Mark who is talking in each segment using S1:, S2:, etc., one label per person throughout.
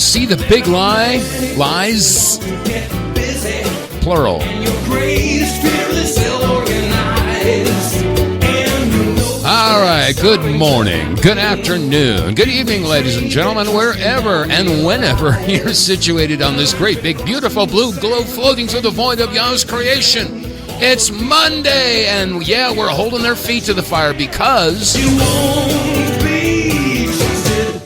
S1: See the big lie? Lies? Plural. All right, good morning, good afternoon, good evening, ladies and gentlemen, wherever and whenever you're situated on this great, big, beautiful blue globe floating through the void of Yahweh's creation. It's Monday, and yeah, we're holding their feet to the fire because you won't be trusted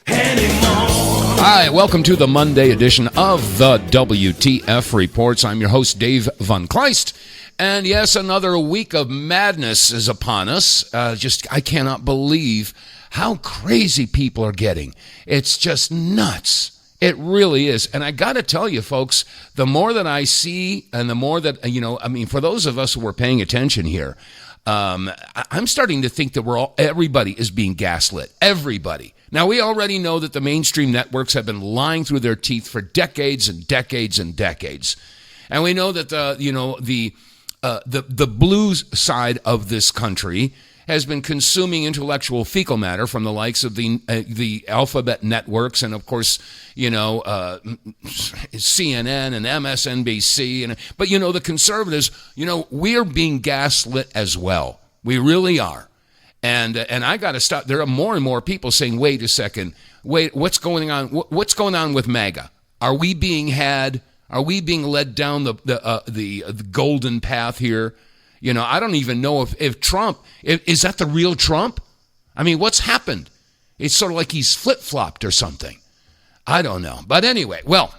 S1: anymore. Hi, welcome to the Monday edition of the WTF Reports. I'm your host, Dave vonKleist. And yes, another week of madness is upon us. I cannot believe how crazy people are getting. It's just nuts. It really is. And I got to tell you, folks, the more that I see and the more that, for those of us who are paying attention here, I'm starting to think that everybody is being gaslit. Everybody. Now, we already know that the mainstream networks have been lying through their teeth for decades and decades and decades. And we know that the blues side of this country has been consuming intellectual fecal matter from the likes of the alphabet networks and, of course, CNN and MSNBC. But the conservatives, we are being gaslit as well. We really are. And I got to stop. There are more and more people saying, wait a second. Wait, what's going on? What's going on with MAGA? Are we being led down the golden path here? I don't even know if Trump, is that the real Trump? I mean, what's happened? It's sort of like he's flip-flopped or something. I don't know. But anyway, well,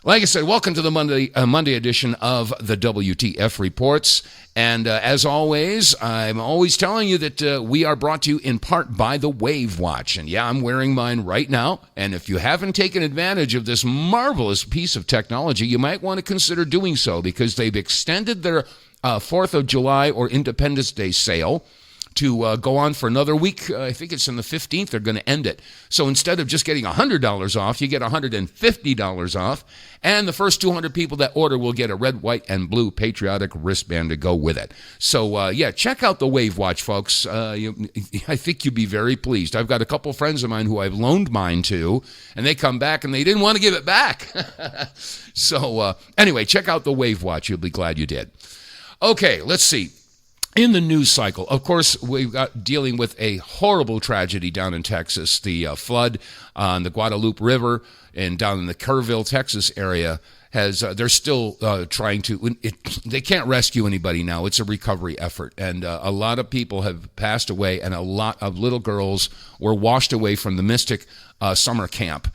S1: like I said, welcome to the Monday edition of the WTF Reports. And as always, I'm always telling you that we are brought to you in part by the Wave Watch. And yeah, I'm wearing mine right now. And if you haven't taken advantage of this marvelous piece of technology, you might want to consider doing so because they've extended their 4th of July or Independence Day sale to go on for another week. I think it's on the 15th. They're going to end it. So instead of just getting $100 off, you get $150 off. And the first 200 people that order will get a red, white, and blue patriotic wristband to go with it. So, check out the Wave Watch, folks. I think you'd be very pleased. I've got a couple friends of mine who I've loaned mine to, and they come back and they didn't want to give it back. So, anyway, check out the Wave Watch. You'll be glad you did. Okay, let's see. In the news cycle, of course, we've got dealing with a horrible tragedy down in Texas. The flood on the Guadalupe River and down in the Kerrville, Texas area they're still trying to, they can't rescue anybody now. It's a recovery effort. And a lot of people have passed away and a lot of little girls were washed away from the Mystic summer camp.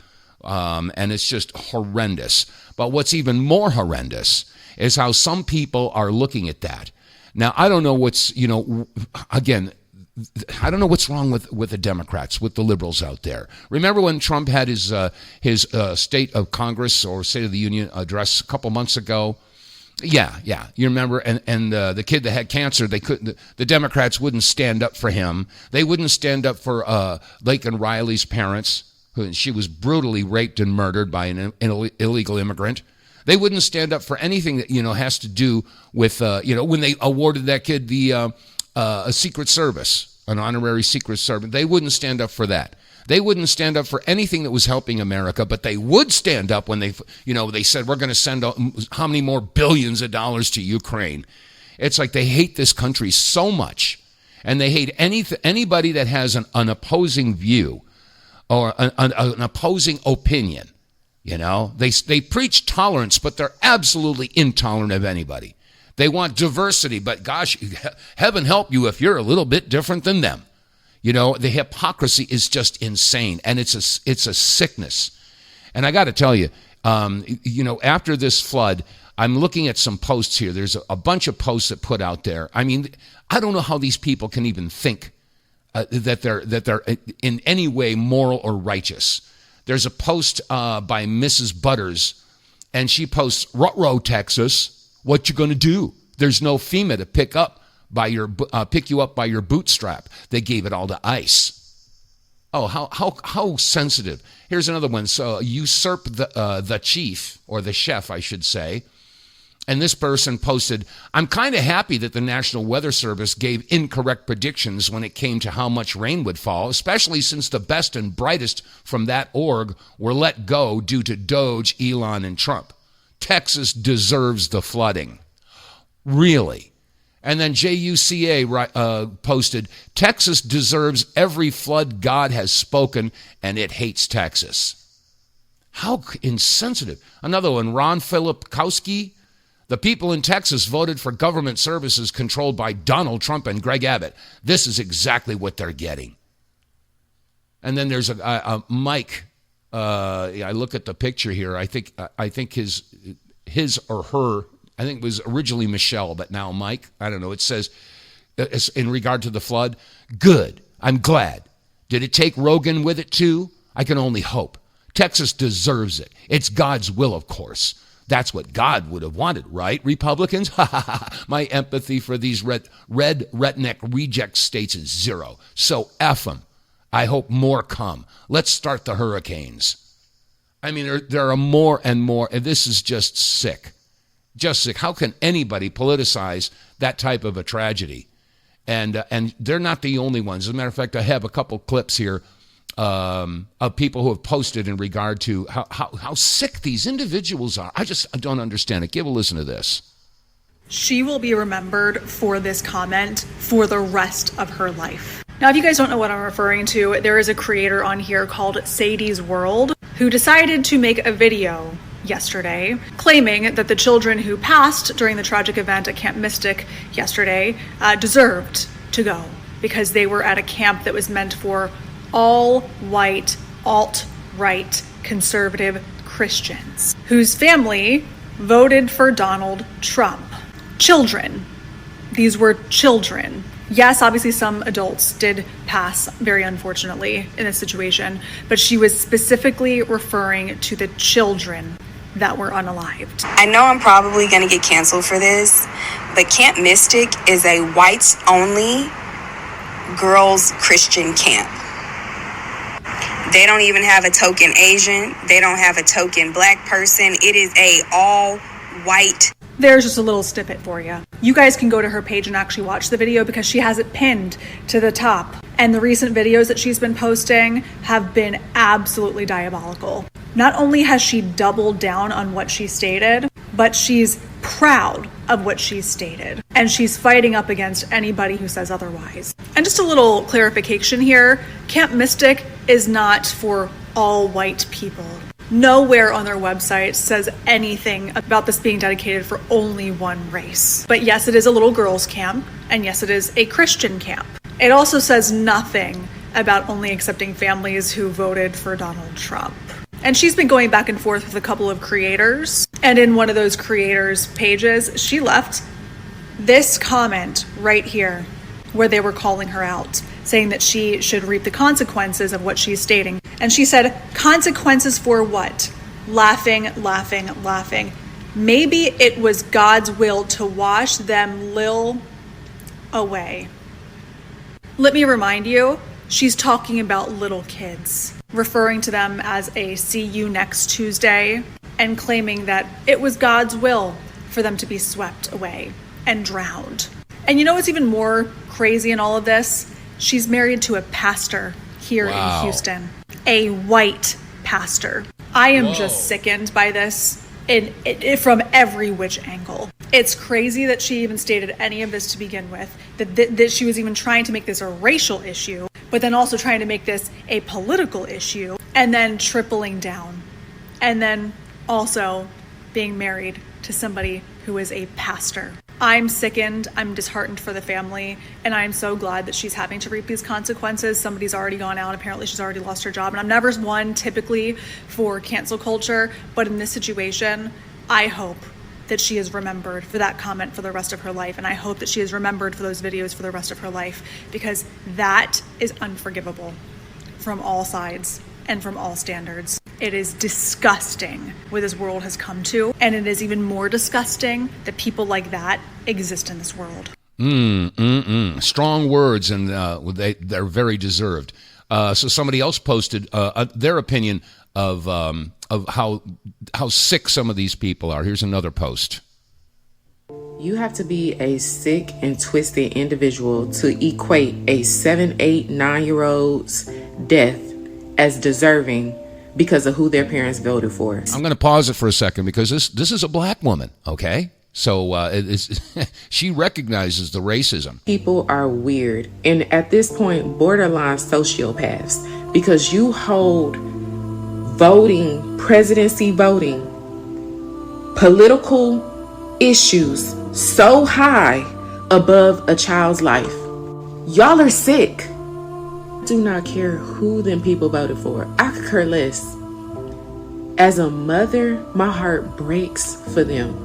S1: And it's just horrendous. But what's even more horrendous is how some people are looking at that. Now, I don't know what's, again, I don't know what's wrong with the Democrats, with the liberals out there. Remember when Trump had his State of Congress or State of the Union address a couple months ago? Yeah. You remember? And the kid that had cancer, the Democrats wouldn't stand up for him. They wouldn't stand up for Laken Riley's parents. She was brutally raped and murdered by an illegal immigrant. They wouldn't stand up for anything that, has to do with, when they awarded that kid a Secret Service, an honorary Secret Service. They wouldn't stand up for that. They wouldn't stand up for anything that was helping America, but they would stand up when they said, we're going to send how many more billions of dollars to Ukraine. It's like they hate this country so much, and they hate anybody that has an opposing view or an opposing opinion. They preach tolerance, but they're absolutely intolerant of anybody. They want diversity, but gosh, heaven help you if you're a little bit different than them. The hypocrisy is just insane, and it's a sickness. And I got to tell you, after this flood, I'm looking at some posts here. There's a bunch of posts that put out there. I mean, I don't know how these people can even think that they're in any way moral or righteous. There's a post by Mrs. Butters, and she posts, "Ruh-roh, Texas, what you gonna do? There's no FEMA to pick you up by your bootstrap. They gave it all to ICE." Oh, how sensitive. Here's another one. So usurp the chief, or the chef, I should say. And this person posted, I'm kind of happy that the National Weather Service gave incorrect predictions when it came to how much rain would fall, especially since the best and brightest from that org were let go due to Doge, Elon, and Trump. Texas deserves the flooding. Really? And then JUCA posted, Texas deserves every flood God has spoken, and it hates Texas. How insensitive. Another one, Ron Filipkowski. The people in Texas voted for government services controlled by Donald Trump and Greg Abbott. This is exactly what they're getting. And then there's a Mike. I look at the picture here. I think his or her, I think it was originally Michelle, but now Mike. I don't know. It says, in regard to the flood, good. I'm glad. Did it take Rogan with it too? I can only hope. Texas deserves it. It's God's will, of course. That's what God would have wanted, right, Republicans? My empathy for these red redneck reject states is zero. So F them. I hope more come. Let's start the hurricanes. I mean, there are more and more, and this is just sick. Just sick. How can anybody politicize that type of a tragedy? And they're not the only ones. As a matter of fact, I have a couple clips here of people who have posted in regard to how sick these individuals are. I don't understand it. Give a listen to this.
S2: She will be remembered for this comment for the rest of her life. Now, if you guys don't know what I'm referring to, there is a creator on here called Sadie's World who decided to make a video yesterday claiming that the children who passed during the tragic event at Camp Mystic yesterday deserved to go because they were at a camp that was meant for all-white, alt-right, conservative Christians whose family voted for Donald Trump. Children. These were children. Yes, obviously some adults did pass, very unfortunately, in this situation, but she was specifically referring to the children that were unalived.
S3: I know I'm probably going to get canceled for this, but Camp Mystic is a whites-only girls' Christian camp. They don't even have a token Asian. They don't have a token black person. It is a all-white.
S2: There's just a little snippet for you. You guys can go to her page and actually watch the video because she has it pinned to the top. And the recent videos that she's been posting have been absolutely diabolical. Not only has she doubled down on what she stated, but she's proud of what she's stated. And she's fighting up against anybody who says otherwise. And just a little clarification here, Camp Mystic is not for all white people. Nowhere on their website says anything about this being dedicated for only one race. But yes, it is a little girls' camp, and yes, it is a Christian camp. It also says nothing about only accepting families who voted for Donald Trump. And she's been going back and forth with a couple of creators, and in one of those creators' pages, she left this comment right here where they were calling her out, saying that she should reap the consequences of what she's stating. And she said, consequences for what? Laughing, laughing, laughing. Maybe it was God's will to wash them lil away. Let me remind you, she's talking about little kids, referring to them as a see you next Tuesday, and claiming that it was God's will for them to be swept away and drowned. And you know what's even more crazy in all of this? She's married to a pastor here in Houston, a white pastor. I am just sickened by this from every which angle. It's crazy that she even stated any of this to begin with, that she was even trying to make this a racial issue, but then also trying to make this a political issue, and then tripling down, and then also being married to somebody who is a pastor. I'm sickened, I'm disheartened for the family, and I'm so glad that she's having to reap these consequences. Somebody's already gone out, apparently she's already lost her job, and I'm never one typically for cancel culture, but in this situation, I hope that she is remembered for that comment for the rest of her life, and I hope that she is remembered for those videos for the rest of her life, because that is unforgivable from all sides and from all standards. It is disgusting what this world has come to, and it is even more disgusting that people like that exist in this world.
S1: Strong words, and they're very deserved. So somebody else posted their opinion of how sick some of these people are. Here's another post.
S4: You have to be a sick and twisted individual to equate a 7, 8, 9-year-old's death as deserving because of who their parents voted for.
S1: I'm going to pause it for a second because this is a black woman, okay? So she recognizes the racism.
S4: People are weird, and at this point, borderline sociopaths, because you hold voting, presidency voting, political issues so high above a child's life. Y'all are sick. Do not care who them people voted for. I could care less. As a mother, my heart breaks for them.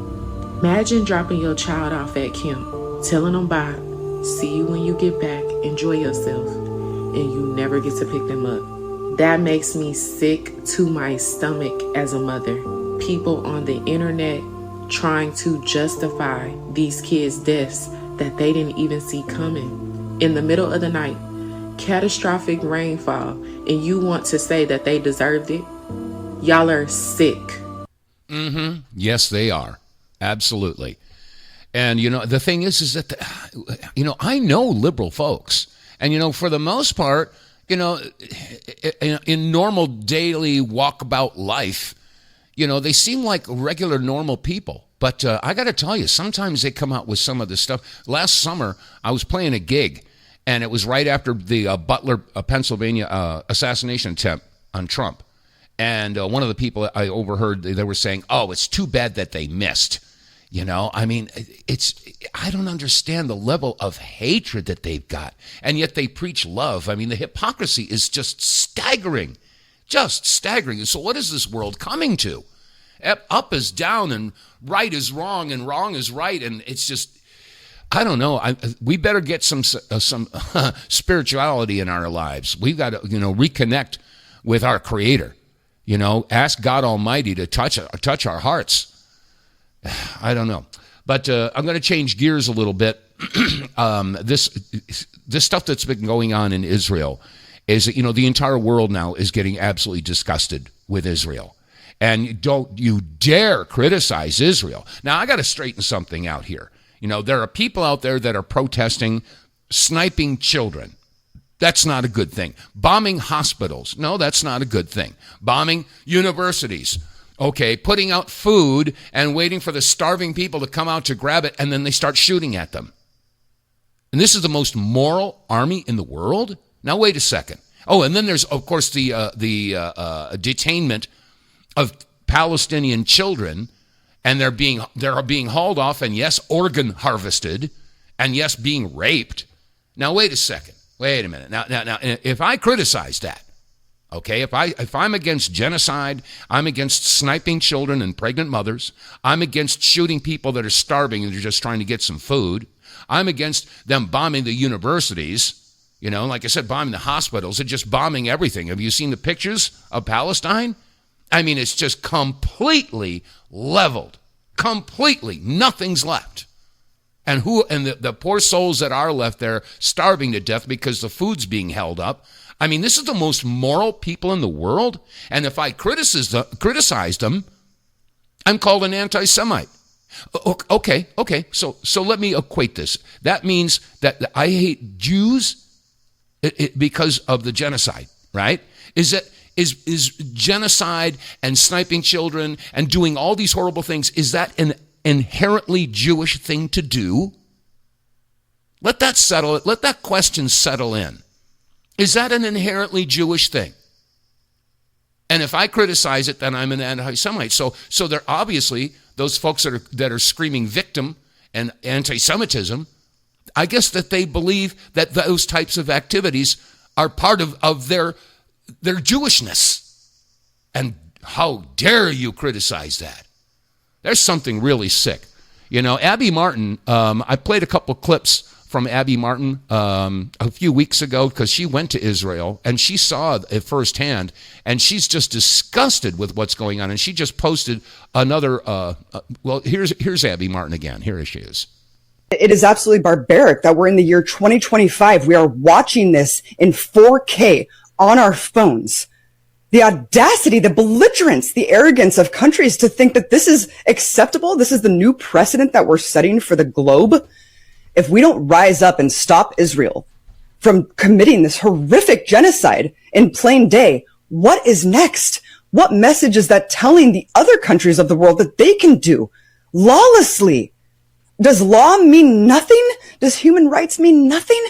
S4: Imagine dropping your child off at camp, telling them bye, see you when you get back, enjoy yourself, and you never get to pick them up. That makes me sick to my stomach as a mother. People on the internet trying to justify these kids' deaths that they didn't even see coming. In the middle of the night, catastrophic rainfall, and you want to say that they deserved it? Y'all are sick.
S1: Mm-hmm. Yes, they are. Absolutely. And, the thing is that, I know liberal folks. And, for the most part, in normal daily walkabout life, they seem like regular normal people. But I got to tell you, sometimes they come out with some of this stuff. Last summer, I was playing a gig, and it was right after the Butler, Pennsylvania assassination attempt on Trump. And one of the people I overheard, they were saying, oh, it's too bad that they missed. I don't understand the level of hatred that they've got. And yet they preach love. I mean, the hypocrisy is just staggering. Just staggering. So what is this world coming to? Up is down and right is wrong and wrong is right. And it's just, I don't know. We better get some spirituality in our lives. We've got to, reconnect with our Creator. Ask God Almighty to touch our hearts. I don't know. But I'm going to change gears a little bit. This stuff that's been going on in Israel is, the entire world now is getting absolutely disgusted with Israel. And don't you dare criticize Israel. Now, I got to straighten something out here. There are people out there that are protesting sniping children. That's not a good thing. Bombing hospitals. No, that's not a good thing. Bombing universities. Okay, putting out food and waiting for the starving people to come out to grab it, and then they start shooting at them. And this is the most moral army in the world? Now, wait a second. Oh, and then there's, of course, the detainment of Palestinian children, and they're being hauled off, and yes, organ harvested, and yes, being raped. Now, wait a second. Wait a minute. Now, if I criticize that, okay, if I'm against genocide, I'm against sniping children and pregnant mothers, I'm against shooting people that are starving and they're just trying to get some food, I'm against them bombing the universities, like I said, bombing the hospitals and just bombing everything. Have you seen the pictures of Palestine? I mean, it's just completely leveled. Completely. Nothing's left. And the poor souls that are left there starving to death because the food's being held up. I mean, this is the most moral people in the world. And if I criticize them, I'm called an anti-Semite. Okay. So let me equate this. That means that I hate Jews because of the genocide, right? Is genocide and sniping children and doing all these horrible things, is that an inherently Jewish thing to do? Let that settle it. Let that question settle in. Is that an inherently Jewish thing? And if I criticize it, then I'm an anti-Semite. So they're obviously those folks that are screaming victim and anti-Semitism. I guess that they believe that those types of activities are part of their Jewishness. And how dare you criticize that? There's something really sick. Abby Martin, I played a couple clips from Abby Martin a few weeks ago because she went to Israel and she saw it firsthand, and she's just disgusted with what's going on. And she just posted another, here's Abby Martin again. Here she is.
S5: It is absolutely barbaric that we're in the year 2025. We are watching this in 4K on our phones. The audacity, the belligerence, the arrogance of countries to think that this is acceptable. This is the new precedent that we're setting for the globe. If we don't rise up and stop Israel from committing this horrific genocide in plain day, what is next? What message is that telling the other countries of the world that they can do lawlessly? Does law mean nothing? Does human rights mean nothing?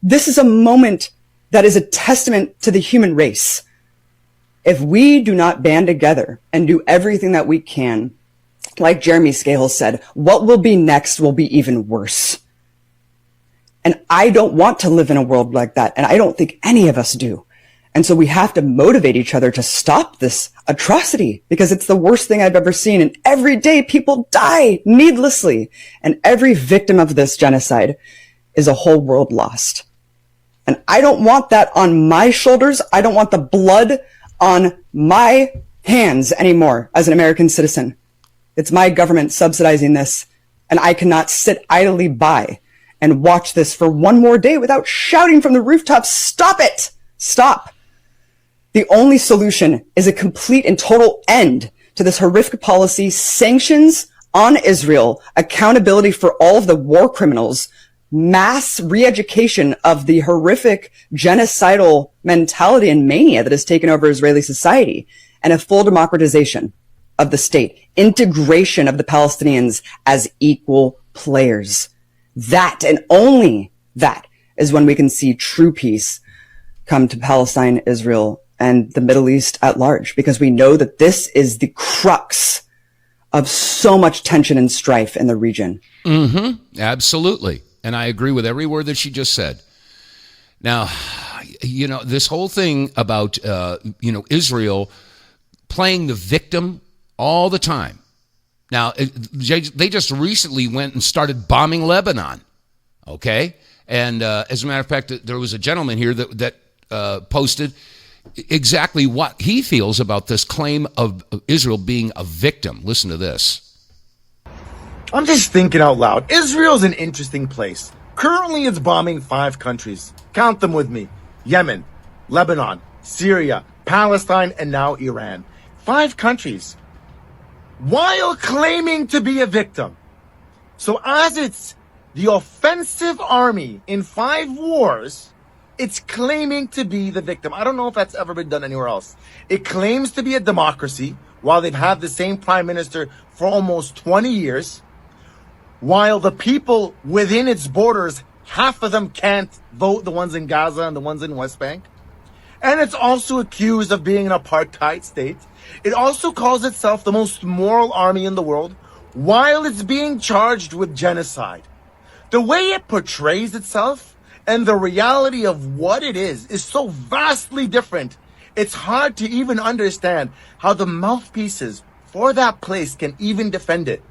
S5: This is a moment that is a testament to the human race. If we do not band together and do everything that we can, like Jeremy Scales said, what will be next will be even worse. And I don't want to live in a world like that. And I don't think any of us do. And so we have to motivate each other to stop this atrocity, because it's the worst thing I've ever seen. And every day people die needlessly. And every victim of this genocide is a whole world lost. And I don't want that on my shoulders. I don't want the blood on my hands anymore as an American citizen. It's my government subsidizing this, and I cannot sit idly by and watch this for one more day without shouting from the rooftops, stop it! Stop! The only solution is a complete and total end to this horrific policy, sanctions on Israel, accountability for all of the war criminals, mass re-education of the horrific genocidal mentality and mania that has taken over Israeli society, and a full democratization of the state, integration of the Palestinians as equal players. That and only that is when we can see true peace come to Palestine, Israel, and the Middle East at large, because we know that this is the crux of so much tension and strife in the region.
S1: Mm-hmm. Absolutely. And I agree with every word that she just said. Now, this whole thing about, Israel playing the victim all the time. Now, they just recently went and started bombing Lebanon, okay? And as a matter of fact, there was a gentleman here that posted exactly what he feels about this claim of Israel being a victim. Listen to this.
S6: I'm just thinking out loud. Israel's an interesting place. Currently, it's bombing 5 countries. Count them with me. Yemen, Lebanon, Syria, Palestine, and now Iran. 5 countries. While claiming to be a victim. So as it's the offensive army in 5 wars, it's claiming to be the victim. I don't know if that's ever been done anywhere else. It claims to be a democracy while they've had the same prime minister for almost 20 years. While the people within its borders, half of them can't vote, the ones in Gaza and the ones in West Bank. And it's also accused of being an apartheid state. It also calls itself the most moral army in the world, while it's being charged with genocide. The way it portrays itself and the reality of what it is so vastly different. It's hard to even understand how the mouthpieces for that place can even defend it.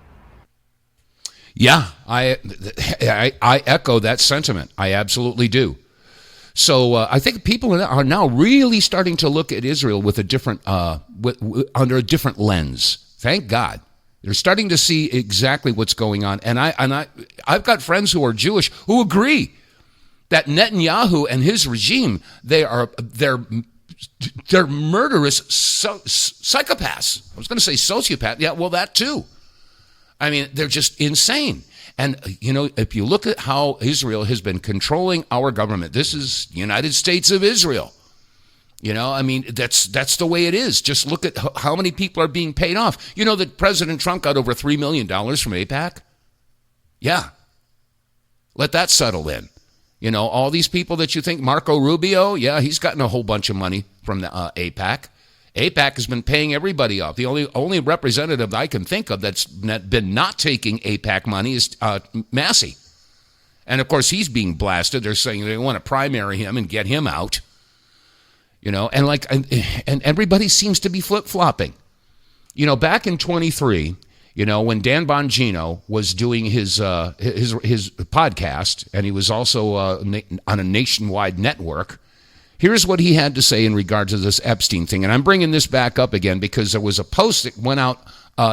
S1: Yeah, I echo that sentiment. I absolutely do. So I think people are now really starting to look at Israel with a different, under a different lens. Thank God, they're starting to see exactly what's going on. And I've got friends who are Jewish who agree that Netanyahu and his regime, they're murderous psychopaths. I was going to say sociopath. Yeah, well, that too. I mean, they're just insane. And, if you look at how Israel has been controlling our government, this is the United States of Israel. That's the way it is. Just look at how many people are being paid off. You know that President Trump got over $3 million from AIPAC? Yeah. Let that settle in. All these people that you think, Marco Rubio, yeah, he's gotten a whole bunch of money from the AIPAC. AIPAC has been paying everybody off. The only representative I can think of that's been not taking AIPAC money is Massey. And, of course, he's being blasted. They're saying they want to primary him and get him out. And everybody seems to be flip-flopping. Back in 23, when Dan Bongino was doing his podcast, and he was also on a nationwide network, here's what he had to say in regard to this Epstein thing. And I'm bringing this back up again because there was a post that went out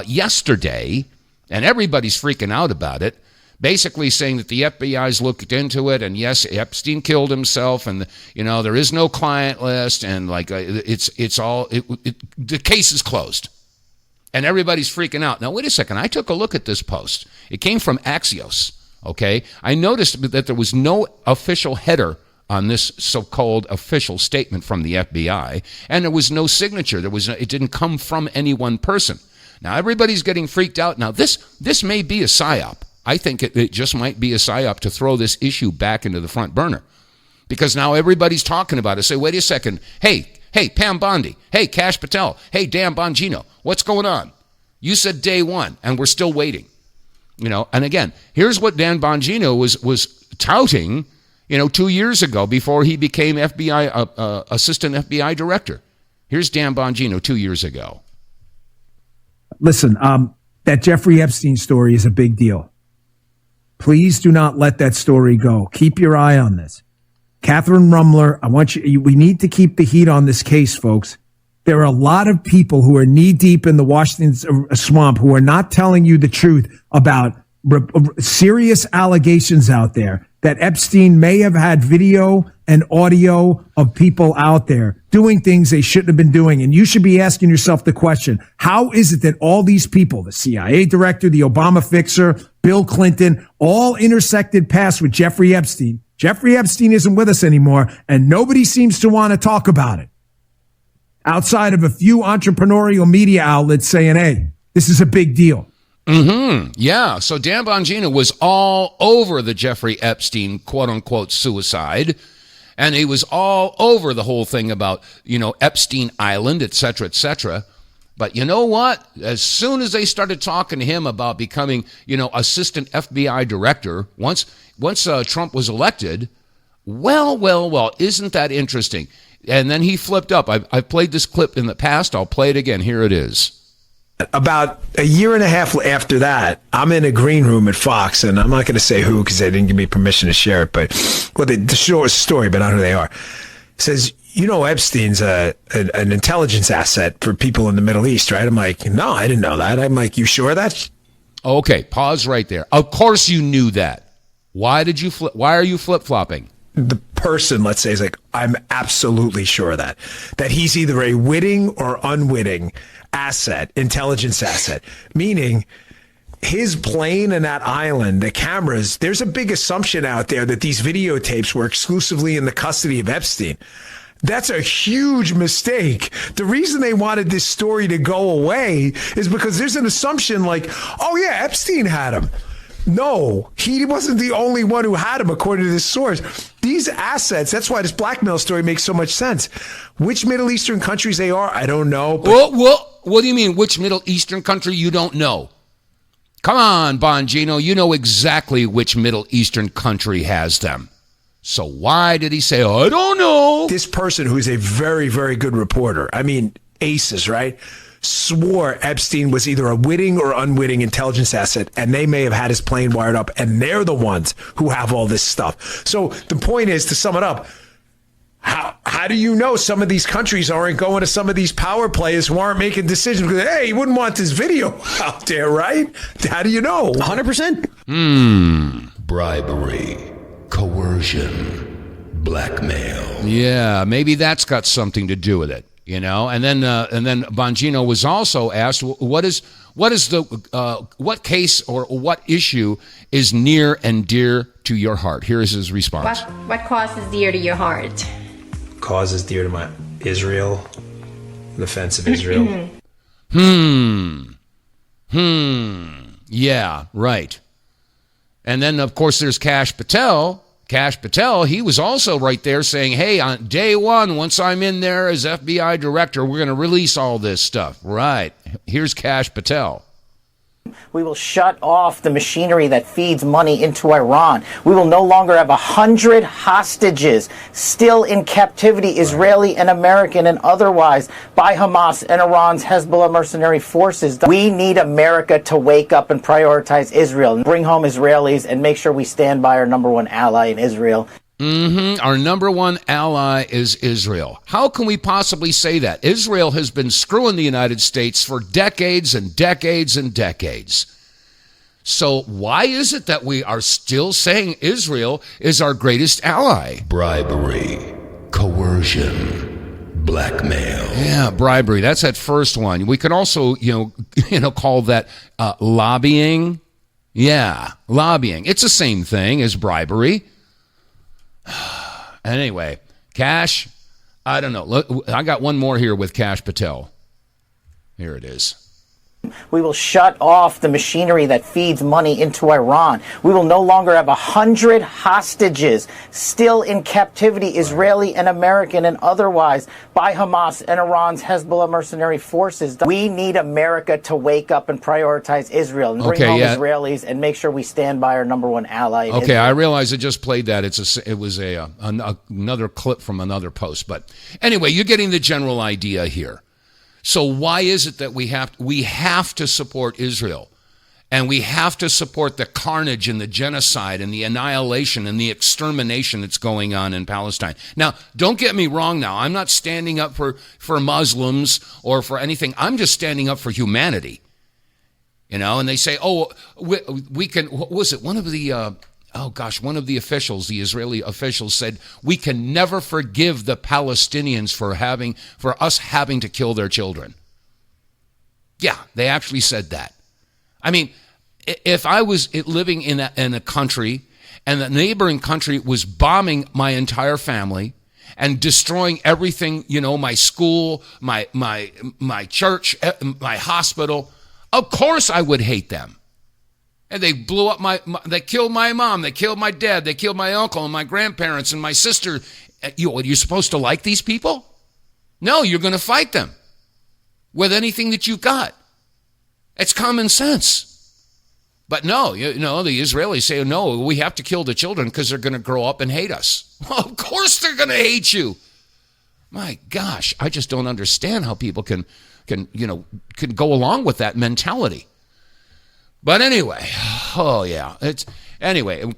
S1: yesterday, and everybody's freaking out about it, basically saying that the FBI's looked into it, and yes, Epstein killed himself, and there is no client list, and like the case is closed, and everybody's freaking out. Now wait a second, I took a look at this post. It came from Axios. Okay, I noticed that there was no official header on this so-called official statement from the FBI, and there was no signature. It didn't come from any one person. Now everybody's getting freaked out. Now this may be a psyop. I think it just might be a psyop to throw this issue back into the front burner, because now everybody's talking about it. Say, wait a second. Hey, Pam Bondi. Hey, Kash Patel. Hey, Dan Bongino. What's going on? You said day one, and we're still waiting. And again, here's what Dan Bongino was touting, 2 years ago before he became assistant FBI director. Here's Dan Bongino 2 years ago.
S7: Listen, that Jeffrey Epstein story is a big deal. Please do not let that story go. Keep your eye on this. Catherine Rumler, we need to keep the heat on this case, folks. There are a lot of people who are knee deep in the Washington swamp who are not telling you the truth about serious allegations out there that Epstein may have had video and audio of people out there doing things they shouldn't have been doing. And you should be asking yourself the question, how is it that all these people, the CIA director, the Obama fixer, Bill Clinton, all intersected paths with Jeffrey Epstein? Jeffrey Epstein isn't with us anymore, and nobody seems to want to talk about it, outside of a few entrepreneurial media outlets saying, hey, this is a big deal.
S1: Yeah, so Dan Bongino was all over the Jeffrey Epstein quote-unquote suicide, and he was all over the whole thing about, Epstein Island, et cetera, et cetera. But you know what? As soon as they started talking to him about becoming, assistant FBI director, once Trump was elected, well, isn't that interesting? And then he flipped up. I've played this clip in the past. I'll play it again. Here it is.
S8: About a year and a half after that, I'm in a green room at Fox, and I'm not going to say who because they didn't give me permission to share it. But the short story, but I don't know who they are. It says, Epstein's an intelligence asset for people in the Middle East, right? I'm like, no, I didn't know that. I'm like, you sure of that?
S1: Okay, pause right there. Of course you knew that. Why are you flip-flopping?
S8: The person, let's say, is like, I'm absolutely sure of that. That he's either a witting or unwitting asset, intelligence asset, meaning his plane and that island, the cameras, there's a big assumption out there that these videotapes were exclusively in the custody of Epstein. That's a huge mistake. The reason they wanted this story to go away is because there's an assumption like, oh yeah, Epstein had him. No, he wasn't the only one who had him, according to this source. These assets, that's why this blackmail story makes so much sense. Which Middle Eastern countries they are, I don't know. But
S1: what do you mean, which Middle Eastern country you don't know? Come on, Bongino, you know exactly which Middle Eastern country has them. So why did he say, I don't know?
S8: This person, who is a very, very good reporter, aces, right? Swore Epstein was either a witting or unwitting intelligence asset, and they may have had his plane wired up, and they're the ones who have all this stuff. So the point is, to sum it up, how do you know some of these countries aren't going to some of these power players who aren't making decisions? Because, hey, you wouldn't want this video out there, right? How do you know?
S7: 100%.
S1: Bribery, coercion, blackmail. Yeah, maybe that's got something to do with it. And then Bongino was also asked, what case or what issue is near and dear to your heart? Here is his response.
S9: What cause is dear to your heart?
S8: Cause is dear to my Israel, the defense of Israel.
S1: Yeah, right. And then, of course, there's Kash Patel. Kash Patel, he was also right there saying, hey, on day one, once I'm in there as FBI director, we're going to release all this stuff. Right. Here's Kash Patel.
S10: We will shut off the machinery that feeds money into Iran. We will no longer have 100 hostages still in captivity, Israeli and American and otherwise, by Hamas and Iran's Hezbollah mercenary forces. We need America to wake up and prioritize Israel, bring home Israelis, and make sure we stand by our number one ally in Israel.
S1: Our number one ally is Israel. How can we possibly say that? Israel has been screwing the United States for decades and decades and decades. So why is it that we are still saying Israel is our greatest ally?
S11: Bribery, coercion, blackmail.
S1: Yeah, bribery. That's that first one. We could also, call that lobbying. Yeah, lobbying. It's the same thing as bribery. Anyway, Cash, I don't know. Look, I got one more here with Cash Patel. Here it is.
S10: We will shut off the machinery that feeds money into Iran. We will no longer have 100 hostages still in captivity, Israeli and American and otherwise, by Hamas and Iran's Hezbollah mercenary forces. We need America to wake up and prioritize Israel and bring home Israelis and make sure we stand by our number one ally.
S1: Okay, Israel. I realize I just played that. It was another clip from another post. But anyway, you're getting the general idea here. So why is it that we have to support Israel, and we have to support the carnage and the genocide and the annihilation and the extermination that's going on in Palestine? Now, don't get me wrong now. I'm not standing up for Muslims or for anything. I'm just standing up for humanity. And they say, we can, what was it? One of the officials, the Israeli officials said, we can never forgive the Palestinians for us having to kill their children. Yeah, they actually said that. I mean, if I was living in a country and the neighboring country was bombing my entire family and destroying everything, my school, my church, my hospital, of course I would hate them. And they blew up they killed my mom, they killed my dad, they killed my uncle and my grandparents and my sister. You're supposed to like these people? No, you're going to fight them with anything that you've got. It's common sense. But no, the Israelis say, no, we have to kill the children because they're going to grow up and hate us. Well, of course they're going to hate you. My gosh, I just don't understand how people can go along with that mentality. But anyway,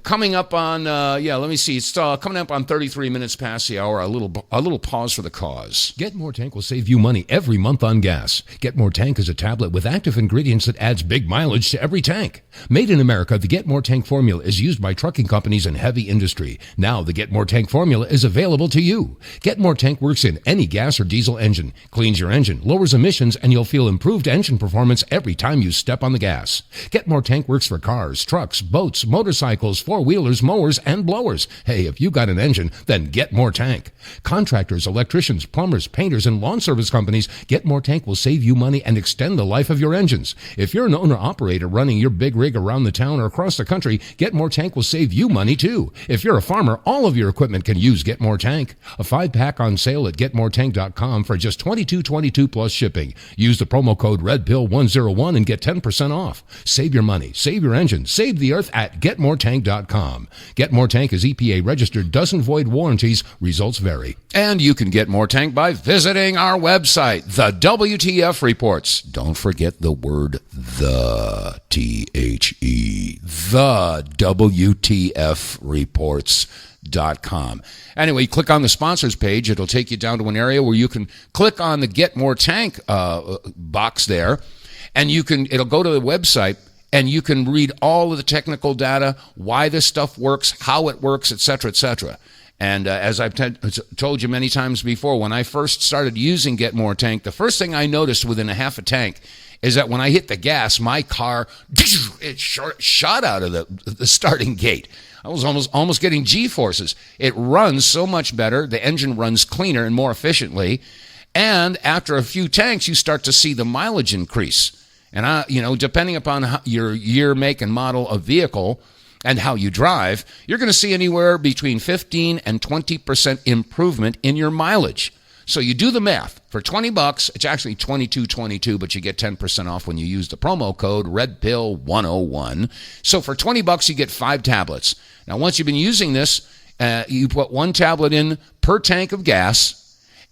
S1: coming up on, let me see. It's coming up on 33 minutes past the hour. A little pause for the cause.
S11: Get More Tank will save you money every month on gas. Get More Tank is a tablet with active ingredients that adds big mileage to every tank. Made in America, the Get More Tank formula is used by trucking companies and heavy industry. Now the Get More Tank formula is available to you. Get More Tank works in any gas or diesel engine, cleans your engine, lowers emissions, and you'll feel improved engine performance every time you step on the gas. Get More Tank works for cars, trucks, boats, motorcycles, four-wheelers, mowers, and blowers. Hey, if you got an engine, then Get More Tank. Contractors, electricians, plumbers, painters, and lawn service companies, Get More Tank will save you money and extend the life of your engines. If you're an owner-operator running your big rig around the town or across the country, Get More Tank will save you money too. If you're a farmer, all of your equipment can use Get More Tank. A 5-pack on sale at GetMoreTank.com for just $22.22 plus shipping. Use the promo code RedPill101 and get 10% off. Save your money, save your engine, save the earth at GetMoreTank.com. Get More Tank is EPA registered, doesn't void warranties, results vary.
S1: And you can get More Tank by visiting our website, The WTF Reports. Don't forget the word the, T-H-E, The WTFReports.com. Anyway, click on the sponsors page. It'll take you down to an area where you can click on the Get More Tank box there, and it'll go to the website, and you can read all of the technical data, why this stuff works, how it works, et cetera, et cetera. And as I've told you many times before, when I first started using Get More Tank, the first thing I noticed within a half a tank is that when I hit the gas, my car, it shot out of the starting gate. I was almost getting G-forces. It runs so much better. The engine runs cleaner and more efficiently. And after a few tanks, you start to see the mileage increase. And, depending upon your year, make, and model of vehicle and how you drive, you're going to see anywhere between 15 and 20% improvement in your mileage. So you do the math. For $20, it's actually $22.22, but you get 10% off when you use the promo code RedPill101. So for $20, you get 5 tablets. Now, once you've been using this, you put 1 tablet in per tank of gas.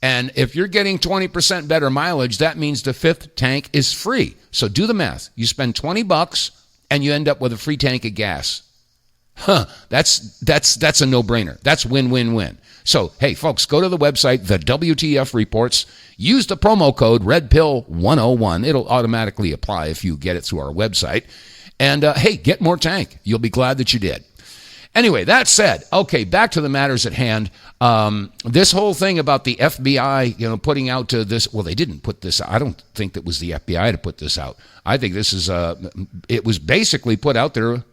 S1: And if you're getting 20% better mileage, that means the 5th tank is free. So do the math. You spend $20 and you end up with a free tank of gas. That's a no-brainer. That's win-win-win. So, hey, folks, go to the website, The WTF Reports. Use the promo code RedPill101. It'll automatically apply if you get it through our website. And hey, get more tank. You'll be glad that you did. Anyway, that said, okay, back to the matters at hand. This whole thing about the FBI, putting out this. Well, they didn't put this out. I don't think that was the FBI to put this out. I think this is. It was basically put out there,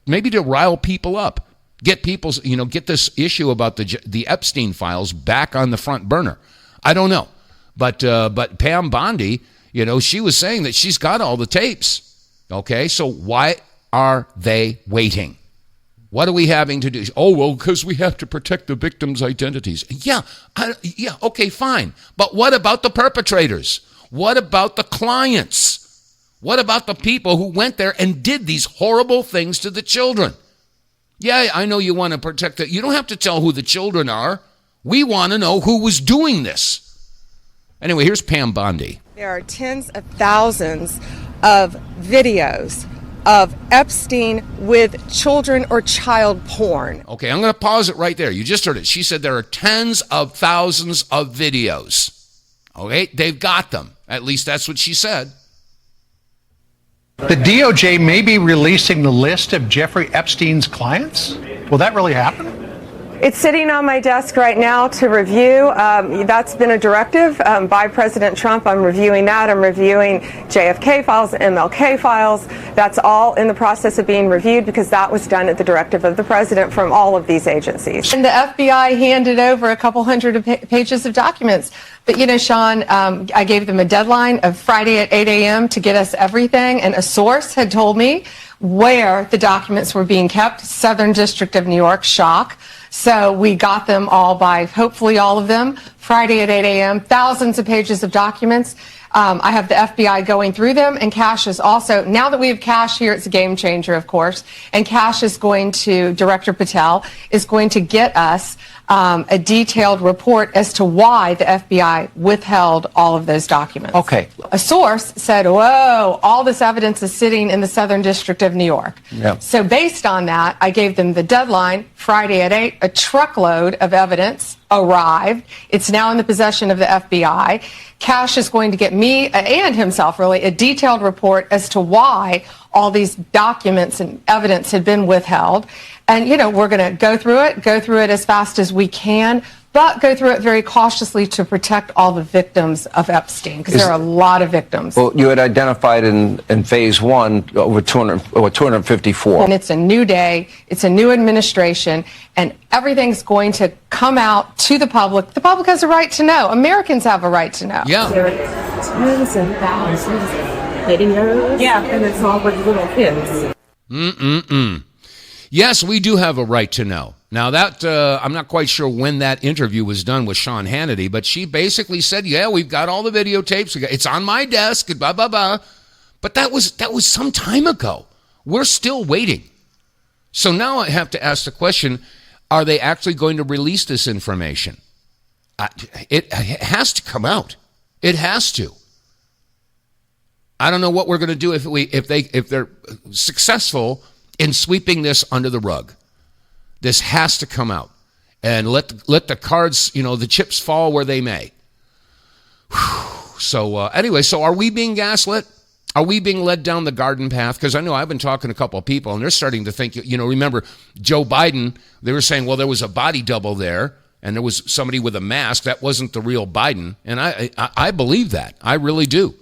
S1: maybe to rile people up, get people's, get this issue about the Epstein files back on the front burner. I don't know, but Pam Bondi, she was saying that she's got all the tapes. Okay, so why are they waiting? What are we having to do? Oh, well, because we have to protect the victims' identities. Yeah, okay, fine. But what about the perpetrators? What about the clients? What about the people who went there and did these horrible things to the children? Yeah, I know you want to protect it. You don't have to tell who the children are. We want to know who was doing this. Anyway, here's Pam Bondi.
S12: There are tens of thousands of videos of Epstein with children or child porn.
S1: Okay, I'm going to pause it right there. You just heard it. She said there are tens of thousands of videos. Okay, they've got them. At least that's what she said.
S13: The DOJ may be releasing the list of Jeffrey Epstein's clients? Will that really happen?
S12: It's sitting on my desk right now to review. That's been a directive by President Trump. I'm reviewing that. I'm reviewing JFK files, MLK files. That's all in the process of being reviewed because that was done at the directive of the president from all of these agencies. And the FBI handed over a couple hundred pages of documents. But, Sean, I gave them a deadline of Friday at 8 a.m. to get us everything. And a source had told me where the documents were being kept, Southern District of New York, shock. So we got them all by, hopefully all of them, Friday at 8 a.m., thousands of pages of documents. I have the FBI going through them, and Cash is also, now that we have Cash here, it's a game changer, of course, and Cash is going to, Director Patel, is going to get us a detailed report as to why the FBI withheld all of those documents.
S13: Okay.
S12: A source said, whoa, all this evidence is sitting in the Southern District of New York.
S13: Yep.
S12: So based on that, I gave them the deadline, Friday at 8, a truckload of evidence arrived. It's now in the possession of the FBI. Cash is going to get me and himself, really, a detailed report as to why all these documents and evidence had been withheld. And, we're going to go through it as fast as we can, but go through it very cautiously to protect all the victims of Epstein, because there are a lot of victims.
S14: Well, you had identified in phase one over 254.
S12: And it's a new day, it's a new administration, and everything's going to come out to the public. The public has a right to know. Americans have a right to know.
S1: Yeah.
S4: There are tens and thousands of videos.
S12: Yeah.
S4: And it's all with little kids.
S1: Yes, we do have a right to know. Now, that I'm not quite sure when that interview was done with Sean Hannity, but she basically said, yeah, we've got all the videotapes. It's on my desk, blah, blah, blah. But that was some time ago. We're still waiting. So now I have to ask the question, are they actually going to release this information? It has to come out. It has to. I don't know what we're going to do if they're successful in sweeping this under the rug. This has to come out, and let the cards, the chips fall where they may. So anyway, so are we being gaslit? Are we being led down the garden path? Because I know I've been talking to a couple of people, and they're starting to think, remember Joe Biden, they were saying, well, there was a body double there, and there was somebody with a mask. That wasn't the real Biden. And I believe that. I really do.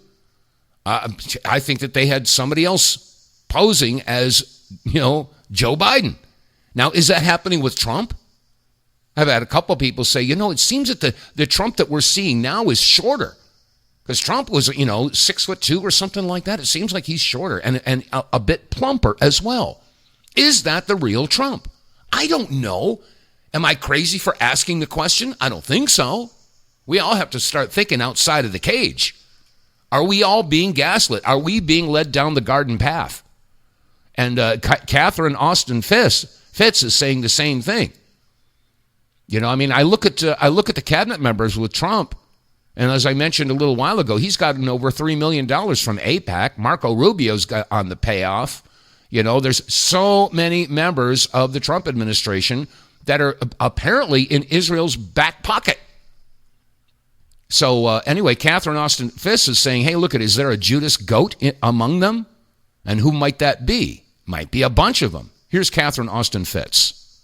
S1: I think that they had somebody else posing as, Joe Biden. Now, is that happening with Trump? I've had a couple of people say, it seems that the Trump that we're seeing now is shorter. Because Trump was, 6'2" or something like that. It seems like he's shorter and a bit plumper as well. Is that the real Trump? I don't know. Am I crazy for asking the question? I don't think so. We all have to start thinking outside of the cage. Are we all being gaslit? Are we being led down the garden path? And Catherine Austin Fitz is saying the same thing. I look at the cabinet members with Trump, and as I mentioned a little while ago, he's gotten over $3 million from AIPAC. Marco Rubio's got on the payoff. There's so many members of the Trump administration that are apparently in Israel's back pocket. So anyway, Catherine Austin Fitz is saying, hey, look, is there a Judas goat among them? And who might that be? Might be a bunch of them. Here's Catherine Austin Fitts.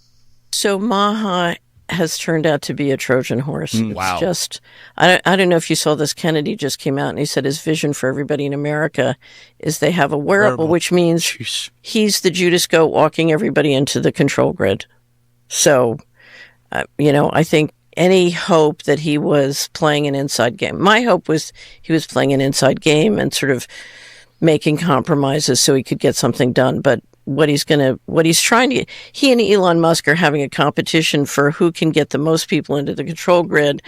S15: So Maha has turned out to be a Trojan horse.
S1: Wow.
S15: It's just, I don't know if you saw this. Kennedy just came out and he said his vision for everybody in America is they have a wearable, which means he's the Judas goat walking everybody into the control grid. So, I think any hope that he was playing an inside game. My hope was he was playing an inside game and sort of making compromises so he could get something done. But he and Elon Musk are having a competition for who can get the most people into the control grid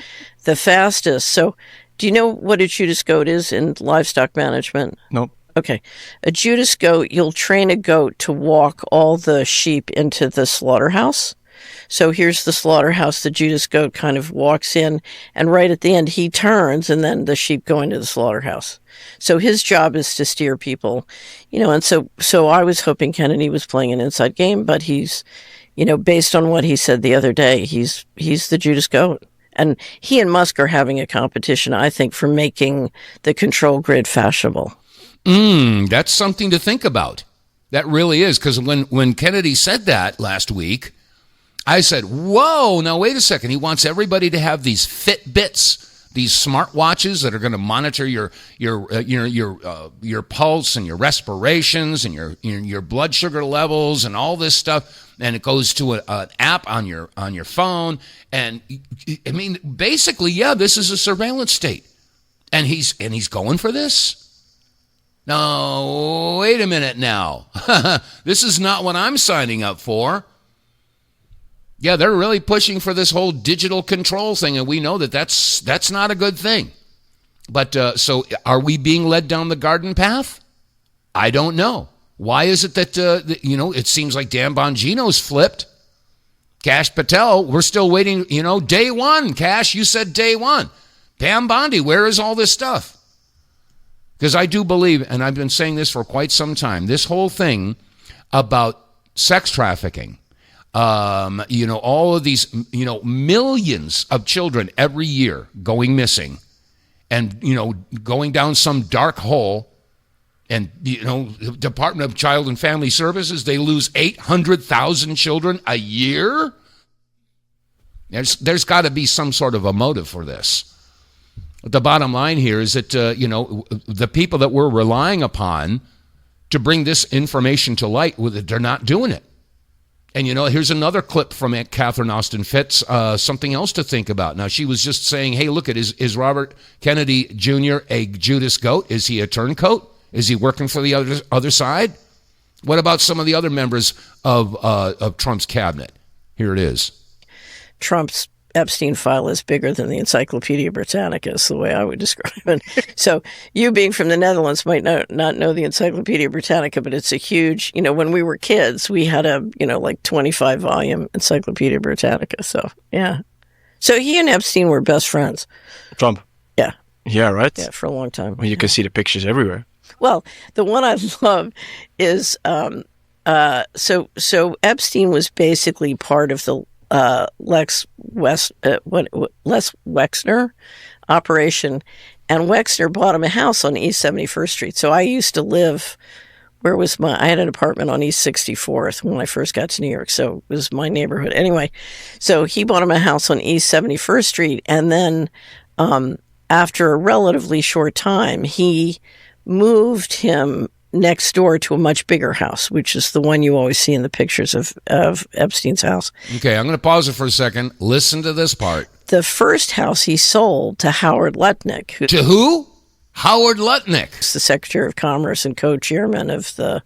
S15: the fastest. So do you know what a Judas goat is in livestock management?
S16: Nope.
S15: Okay. A Judas goat, you'll train a goat to walk all the sheep into the slaughterhouse. So here's the slaughterhouse. The Judas goat kind of walks in, and right at the end, he turns, and then the sheep go into the slaughterhouse. So his job is to steer people, and so I was hoping Kennedy was playing an inside game, but he's, based on what he said the other day, he's the Judas goat. And he and Musk are having a competition, I think, for making the control grid fashionable.
S1: That's something to think about. That really is, because when Kennedy said that last week, I said, whoa, now wait a second. He wants everybody to have these Fitbits, these smartwatches that are going to monitor your pulse and your respirations and your blood sugar levels and all this stuff. And it goes to an app on your phone. And I mean, basically, yeah, this is a surveillance state. And he's going for this? No, wait a minute now. This is not what I'm signing up for. Yeah, they're really pushing for this whole digital control thing, and we know that's not a good thing. But so are we being led down the garden path? I don't know. Why is it that, it seems like Dan Bongino's flipped. Cash Patel, we're still waiting, day one. Cash, you said day one. Pam Bondi, where is all this stuff? Because I do believe, and I've been saying this for quite some time, this whole thing about sex trafficking, all of these, millions of children every year going missing and, going down some dark hole. And, Department of Child and Family Services, they lose 800,000 children a year. There's got to be some sort of a motive for this. The bottom line here is that, the people that we're relying upon to bring this information to light, they're not doing it. And, here's another clip from Aunt Catherine Austin Fitts, something else to think about. Now, she was just saying, hey, look, is Robert Kennedy Jr. a Judas goat? Is he a turncoat? Is he working for the other side? What about some of the other members of Trump's cabinet? Here it is.
S15: Trump's Epstein file is bigger than the Encyclopedia Britannica, is the way I would describe it. So you being from the Netherlands might not know the Encyclopedia Britannica, but it's a huge, when we were kids, we had a, 25-volume Encyclopedia Britannica. So, yeah. So he and Epstein were best friends.
S16: Trump?
S15: Yeah.
S16: Yeah, right?
S15: Yeah, for a long time.
S16: Well, you can see the pictures everywhere.
S15: Well, the one I love is, so Epstein was basically part of the Les Wexner operation, and Wexner bought him a house on East 71st Street. So I used to live, I had an apartment on East 64th when I first got to New York, so it was my neighborhood. Anyway, so he bought him a house on East 71st Street, and then after a relatively short time, he moved him next door to a much bigger house, which is the one you always see in the pictures of Epstein's house.
S1: Okay, I'm going to pause it for a second. Listen to this part.
S15: The first house he sold to Howard Lutnick.
S1: To who? Howard Lutnick.
S15: The Secretary of Commerce and co-chairman of the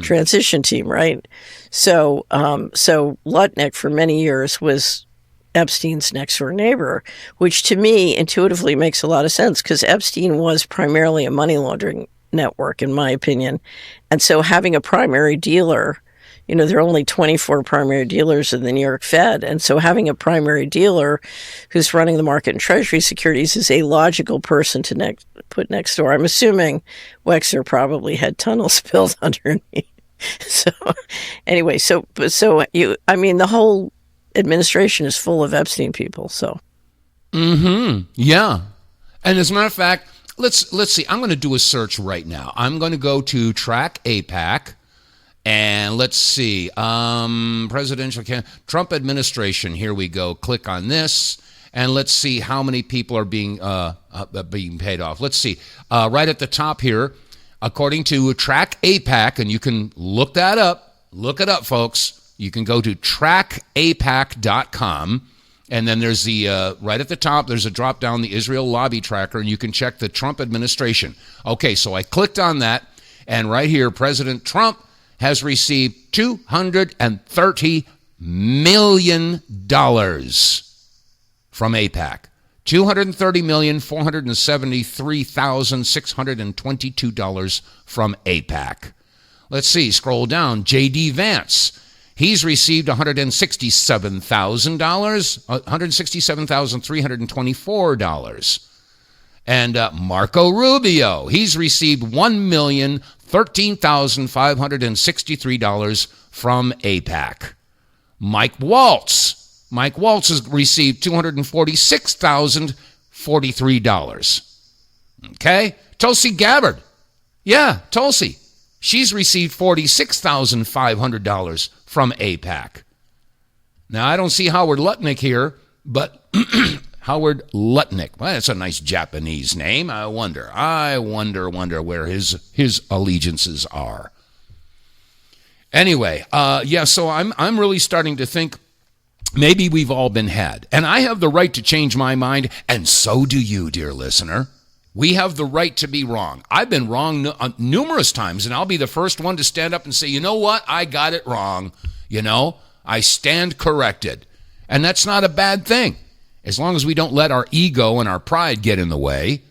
S15: transition team, right? So Lutnick for many years was Epstein's next door neighbor, which to me intuitively makes a lot of sense because Epstein was primarily a money laundering network, in my opinion. And so having a primary dealer, there are only 24 primary dealers in the New York Fed. And so having a primary dealer who's running the market in Treasury securities is a logical person to put next door. I'm assuming Wexner probably had tunnels built underneath. So anyway, the whole administration is full of Epstein people. So,
S1: yeah. And as a matter of fact, let's see. I'm going to do a search right now. I'm going to go to Track AIPAC, and let's see. Presidential Trump administration. Here we go. Click on this, and let's see how many people are being paid off. Let's see. Right at the top here, according to Track AIPAC, and you can look that up. Look it up, folks. You can go to trackaipac.com. And then there's the, right at the top, there's a drop down, the Israel Lobby Tracker, and you can check the Trump administration. Okay, so I clicked on that, and right here, President Trump has received $230 million from AIPAC. $230,473,622 from AIPAC. Let's see, scroll down, J.D. Vance. He's received $167,324. And Marco Rubio, he's received $1,013,563 from AIPAC. Mike Waltz has received $246,043. Okay? Tulsi Gabbard. Yeah, Tulsi. She's received $46,500 from AIPAC. Now, I don't see Howard Lutnick here, but Howard Lutnick. Well, that's a nice Japanese name. I wonder where his allegiances are. Anyway, so I'm really starting to think maybe we've all been had. And I have the right to change my mind, and so do you, dear listener. We have the right to be wrong. I've been wrong numerous times, and I'll be the first one to stand up and say, you know what? I got it wrong. I stand corrected. And that's not a bad thing, as long as we don't let our ego and our pride get in the way.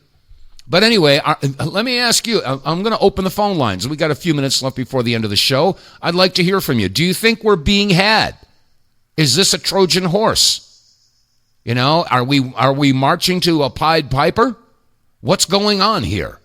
S1: But anyway, let me ask you, I'm going to open the phone lines. We got a few minutes left before the end of the show. I'd like to hear from you. Do you think we're being had? Is this a Trojan horse? Are we marching to a Pied Piper? What's going on here?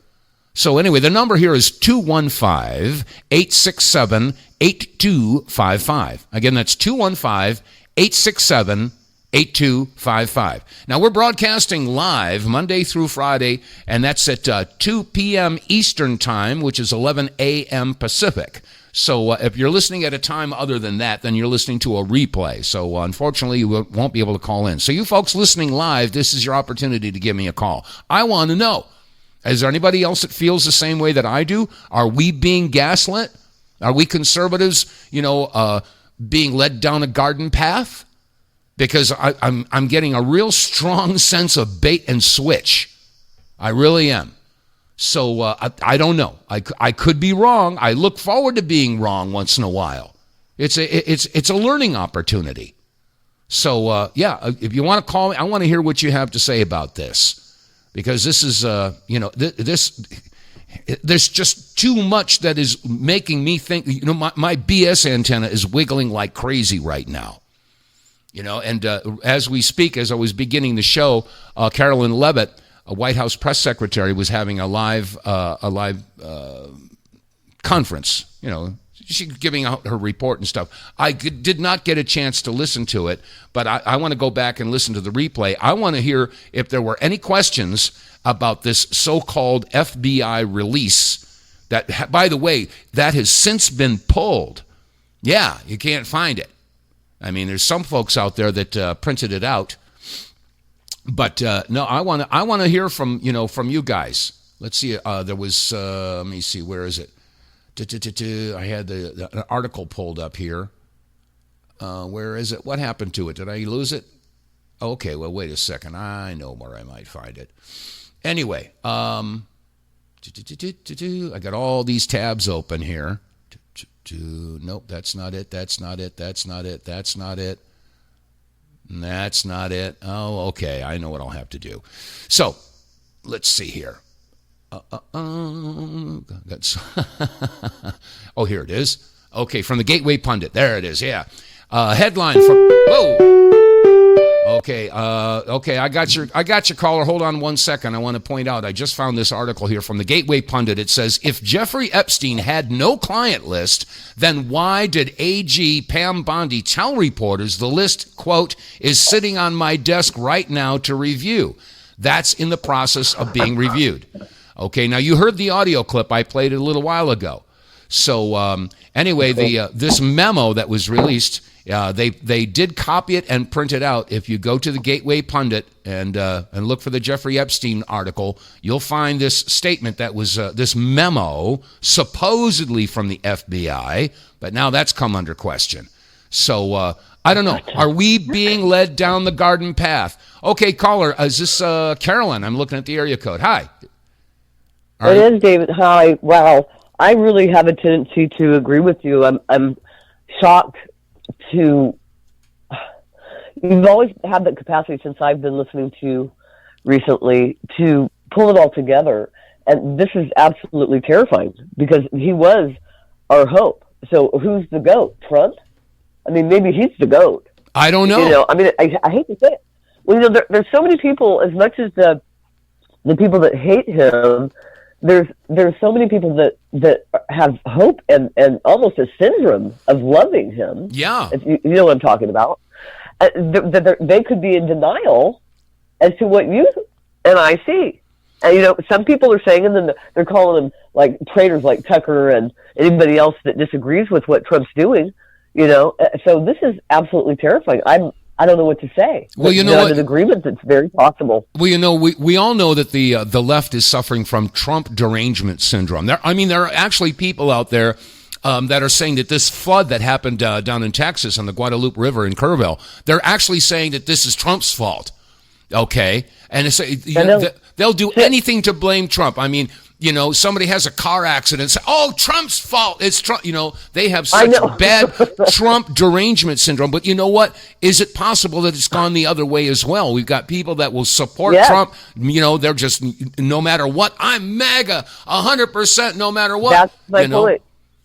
S1: So anyway, the number here is 215-867-8255. Again, that's 215-867-8255. Now, we're broadcasting live Monday through Friday, and that's at 2 p.m. Eastern Time, which is 11 a.m. Pacific. So if you're listening at a time other than that, then you're listening to a replay. So unfortunately, you won't be able to call in. So you folks listening live, this is your opportunity to give me a call. I want to know, is there anybody else that feels the same way that I do? Are we being gaslit? Are we conservatives, being led down a garden path? Because I'm getting a real strong sense of bait and switch. I really am. So I don't know. I could be wrong. I look forward to being wrong once in a while. It's a learning opportunity. So if you want to call me, I want to hear what you have to say about this, because this is there's just too much that is making me think. My BS antenna is wiggling like crazy right now. And as we speak, as I was beginning the show, Carolyn Leavitt, a White House press secretary, was having a live conference. She's giving out her report and stuff. I did not get a chance to listen to it, but I want to go back and listen to the replay. I want to hear if there were any questions about this so-called FBI release that, by the way, that has since been pulled. Yeah, you can't find it. I mean, there's some folks out there that printed it out. But no, I want to hear from you guys. Let's see. There was let me see. Where is it? I had the article pulled up here. Where is it? What happened to it? Did I lose it? Okay. Well, wait a second. I know where I might find it. Anyway, I got all these tabs open here. Nope, that's not it. That's not it. That's not it. That's not it. That's not it. Oh, okay. I know what I'll have to do. So, let's see here. Oh, here it is. Okay, from the Gateway Pundit. There it is. Yeah. Headline from. Whoa. Okay. I got your caller. Hold on one second. I want to point out. I just found this article here from the Gateway Pundit. It says, if Jeffrey Epstein had no client list, then why did AG Pam Bondi tell reporters the list, quote, is sitting on my desk right now to review? That's in the process of being reviewed. Okay, now you heard the audio clip I played a little while ago. So anyway, this memo that was released, they did copy it and print it out. If you go to the Gateway Pundit and look for the Jeffrey Epstein article, you'll find this statement that was this memo supposedly from the FBI, but now that's come under question. So I don't know. Are we being led down the garden path? Okay, caller, is this Carolyn? I'm looking at the area code. Hi.
S17: It is, David. Hi. Wow. I really have a tendency to agree with you. I'm shocked to. You've always had that capacity since I've been listening to you recently to pull it all together, and this is absolutely terrifying because he was our hope. So who's the GOAT? Trump? I mean, maybe he's the GOAT.
S1: I don't know.
S17: You know, I mean, I hate to say it. Well, you know, there's so many people. As much as the people that hate him. There's so many people that have hope and almost a syndrome of loving him.
S1: Yeah.
S17: If you know what I'm talking about. They could be in denial as to what you and I see. And, you know, some people are saying, and then they're calling them like traitors like Tucker and anybody else that disagrees with what Trump's doing, you know. So this is absolutely terrifying. I don't know what to say.
S1: Well, you know what?
S17: An agreement that's very possible.
S1: Well, you know, we all know that the left is suffering from Trump derangement syndrome. There are actually people out there that are saying that this flood that happened down in Texas on the Guadalupe River in Kerrville, they're actually saying that this is Trump's fault. Okay, and they'll do anything to blame Trump. I mean, you know, somebody has a car accident, say, "Oh, Trump's fault." It's Trump. You know, they have such bad Trump derangement syndrome. But you know what? Is it possible that it's gone the other way as well? We've got people that will support Trump. You know, they're just no matter what. I'm MAGA, 100%, no matter what.
S17: That's my point.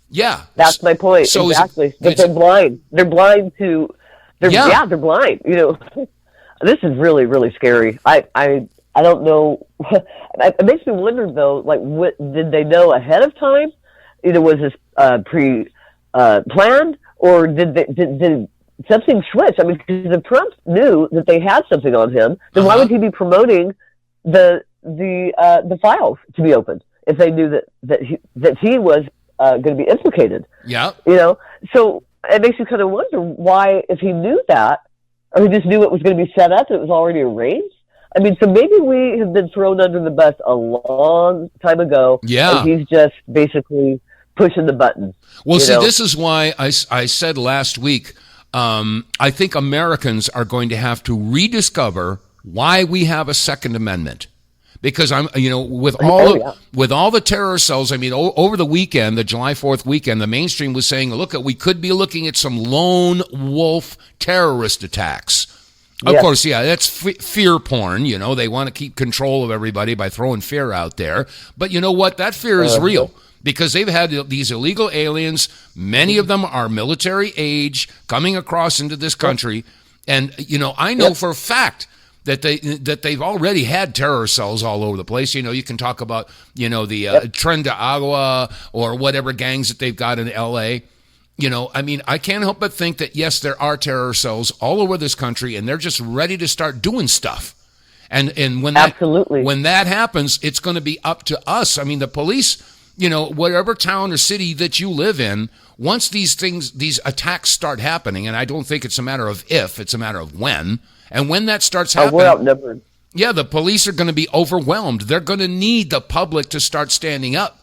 S1: Yeah,
S17: that's my point. So exactly, but they're blind. They're blind to. They're blind. You know, this is really, really scary. I don't know. It makes me wonder, though, like, what did they know ahead of time? Either was this planned, or did something switch? I mean, because if Trump knew that they had something on him, then why would he be promoting the files to be opened if they knew that he was going to be implicated?
S1: Yeah,
S17: you know. So it makes you kind of wonder why, if he knew that, or he just knew it was going to be set up, it was already arranged. I mean, so maybe we have been thrown under the bus a long time ago.
S1: Yeah.
S17: And he's just basically pushing the button.
S1: Well, see, this is why I said last week, I think Americans are going to have to rediscover why we have a Second Amendment. Because with all the terror cells, I mean, over the weekend, the July 4th weekend, the mainstream was saying, look, we could be looking at some lone wolf terrorist attacks. Of course, that's fear porn. You know, they want to keep control of everybody by throwing fear out there. But you know what? That fear is real because they've had these illegal aliens. Many of them are military age coming across into this country. And, you know, I know for a fact that they've already had terror cells all over the place. You know, you can talk about, you know, the Tren de Agua or whatever gangs that they've got in L.A., You know, I mean, I can't help but think that, yes, there are terror cells all over this country, and they're just ready to start doing stuff. And when that happens, it's going to be up to us. I mean, the police, you know, whatever town or city that you live in, once these attacks start happening, and I don't think it's a matter of if, it's a matter of when. And when that starts happening,
S17: we're outnumbered. Yeah,
S1: the police are going to be overwhelmed. They're going to need the public to start standing up,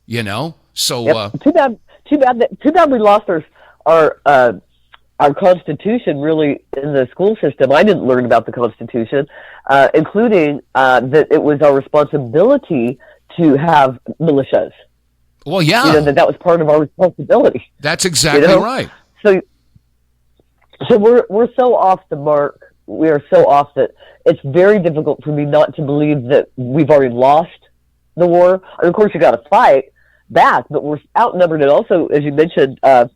S1: you know? So
S17: Too bad we lost our Constitution really in the school system. I didn't learn about the Constitution, including that it was our responsibility to have militias.
S1: Well, yeah.
S17: You know, that was part of our responsibility.
S1: That's exactly right.
S17: So we're so off the mark. We are so off that it's very difficult for me not to believe that we've already lost the war. And of course, you got to fight back, but we're outnumbered. And also, as you mentioned, as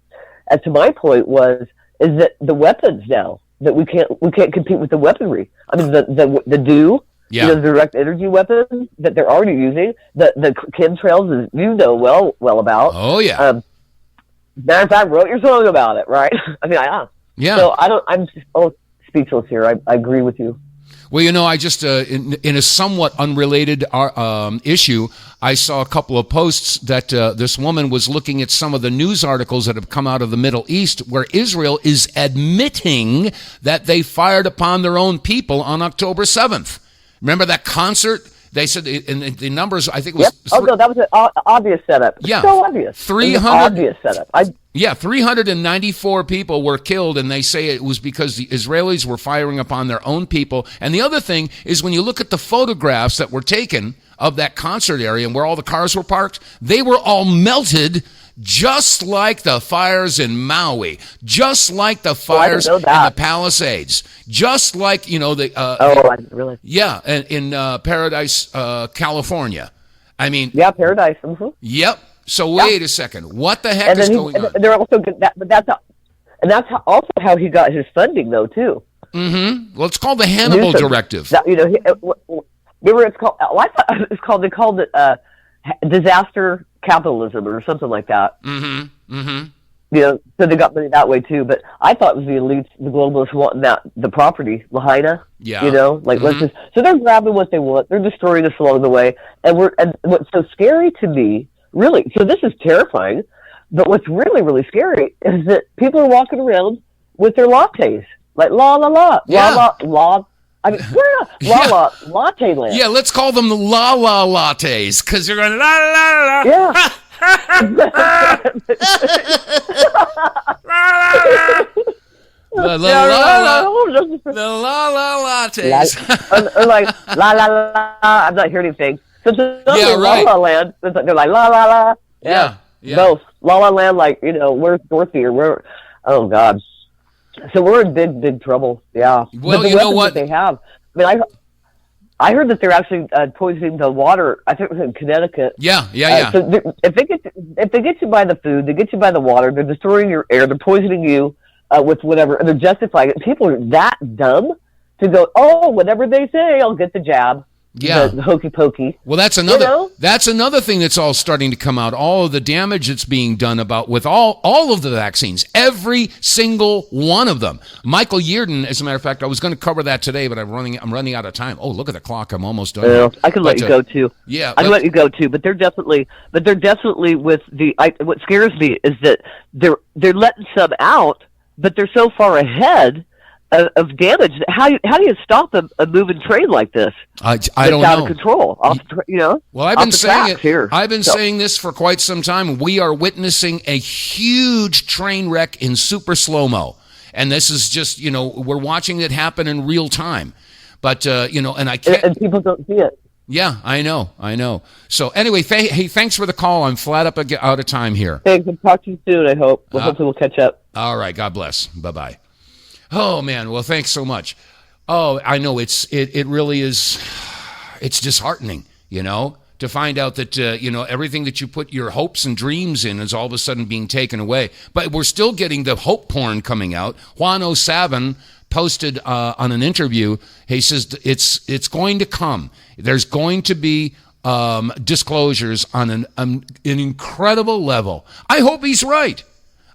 S17: to my point is that the weapons now that we can't compete with the weaponry. I mean, the DEW, you know, the direct energy weapons that they're already using, the chemtrails, as you know well about.
S1: Oh yeah.
S17: Matter of fact, wrote your song about it, right? I mean,
S1: yeah.
S17: So I'm speechless here. I agree with you.
S1: Well, I just, in a somewhat unrelated issue, I saw a couple of posts that this woman was looking at some of the news articles that have come out of the Middle East where Israel is admitting that they fired upon their own people on October 7th. Remember that concert? They said in the numbers, I think it was...
S17: Yep. No, that was an obvious setup.
S1: Yeah.
S17: So obvious.
S1: 300,
S17: obvious setup.
S1: 394 people were killed, and they say it was because the Israelis were firing upon their own people. And the other thing is when you look at the photographs that were taken of that concert area and where all the cars were parked, they were all melted just like the fires in Maui, just like the fires in the Palisades, just like,
S17: really?
S1: Yeah, in Paradise, California. I mean...
S17: Yeah, Paradise. Mm-hmm.
S1: Yep. So wait a second. What the heck is going on?
S17: They're also that's also how he got his funding, though, too.
S1: Mm-hmm. Well, it's called the Hannibal Directive.
S17: Remember, it's called. I thought it's called. They called it disaster capitalism or something like that.
S1: Mm-hmm. Mm-hmm.
S17: So they got money that way too. But I thought it was the elites, the globalists wanting the property, Lahaina.
S1: Yeah.
S17: Let's just. So they're grabbing what they want. They're destroying us along the way. And what's so scary to me, really. So this is terrifying. But what's really, really scary is that people are walking around with their lattes, like la la la, la la. I mean, latte land.
S1: Yeah, let's call them the la la lattes because you're going la la la.
S17: Yeah.
S1: The la la lattes.
S17: Or like la la la. I'm not hearing anything. So
S1: yeah, right.
S17: La La Land. They're like la la la.
S1: Yeah.
S17: Both La La Land. Like where's Dorothy or where? Oh God. So we're in big, big trouble. Yeah.
S1: Well, you know what
S17: they have. I mean, I heard that they're actually poisoning the water. I think it was in Connecticut.
S1: Yeah.
S17: So if they get you by the food, they get you by the water. They're destroying your air. They're poisoning you with whatever, and they're justifying it. People are that dumb to go, oh, whatever they say, I'll get the jab.
S1: Yeah,
S17: the hokey pokey.
S1: Well, that's another thing that's all starting to come out. All of the damage that's being done with all of the vaccines, every single one of them. Michael Yeardon, as a matter of fact, I was going to cover that today, but I'm running out of time. Oh, look at the clock! I'm almost done.
S17: Yeah, I can let you go too.
S1: Yeah,
S17: I can let you go too. But they're definitely with the. What scares me is that they're letting some out, but they're so far ahead of damage. How do you stop a moving train like this?
S1: I don't know.
S17: Out of control.
S1: Well, I've been saying it here. I've been saying this for quite some time. We are witnessing a huge train wreck in super slow-mo. And this is just, we're watching it happen in real time. But, and I can't...
S17: And people don't see it.
S1: Yeah, I know. So anyway, hey, thanks for the call. I'm flat up out of time here.
S17: Thanks. I'll talk to you soon, I hope. Hopefully we'll catch up.
S1: All right. God bless. Bye-bye. Oh, man. Well, thanks so much. Oh, I know it really is. It's disheartening, to find out that, everything that you put your hopes and dreams in is all of a sudden being taken away. But we're still getting the hope porn coming out. Juan O'Savin posted on an interview. He says it's going to come. There's going to be disclosures on an incredible level. I hope he's right.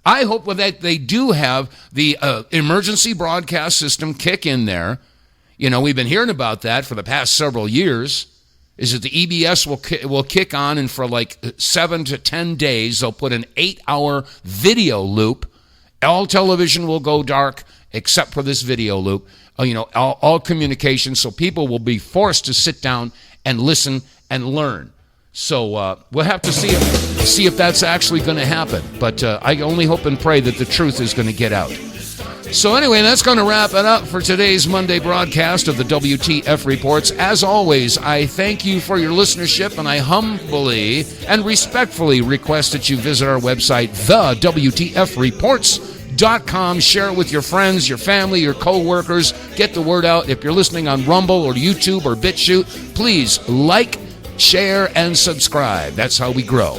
S1: I hope that they do have the emergency broadcast system kick in there. We've been hearing about that for the past several years. Is that the EBS will kick on, and for like 7 to 10 days, they'll put an 8-hour video loop. All television will go dark except for this video loop. All communication. So people will be forced to sit down and listen and learn. So we'll have to see if that's actually going to happen. But I only hope and pray that the truth is going to get out. So anyway, that's going to wrap it up for today's Monday broadcast of the WTF Reports. As always, I thank you for your listenership, and I humbly and respectfully request that you visit our website, TheWTFReports.com. Share it with your friends, your family, your co-workers. Get the word out. If you're listening on Rumble or YouTube or BitChute, please like, share, and subscribe. That's how we grow.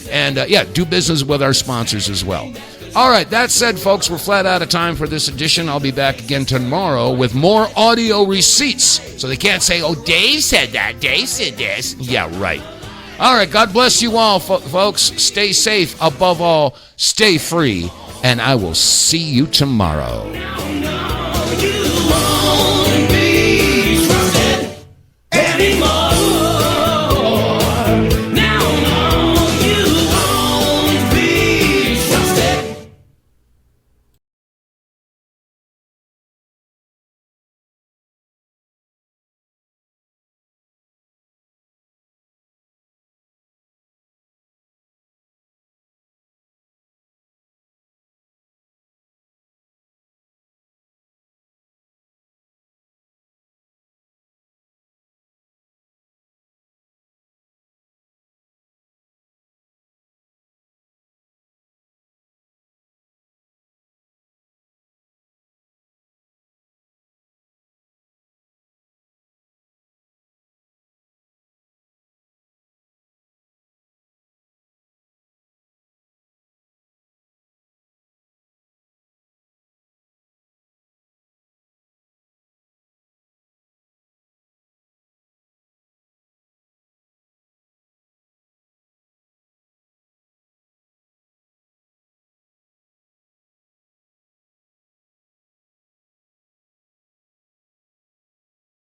S1: And do business with our sponsors as well. All right, that said, folks, we're flat out of time for this edition. I'll be back again tomorrow with more audio receipts. So they can't say, oh, Dave said that, Dave said this. Yeah, right. All right, God bless you all, folks. Stay safe. Above all, stay free. And I will see you tomorrow.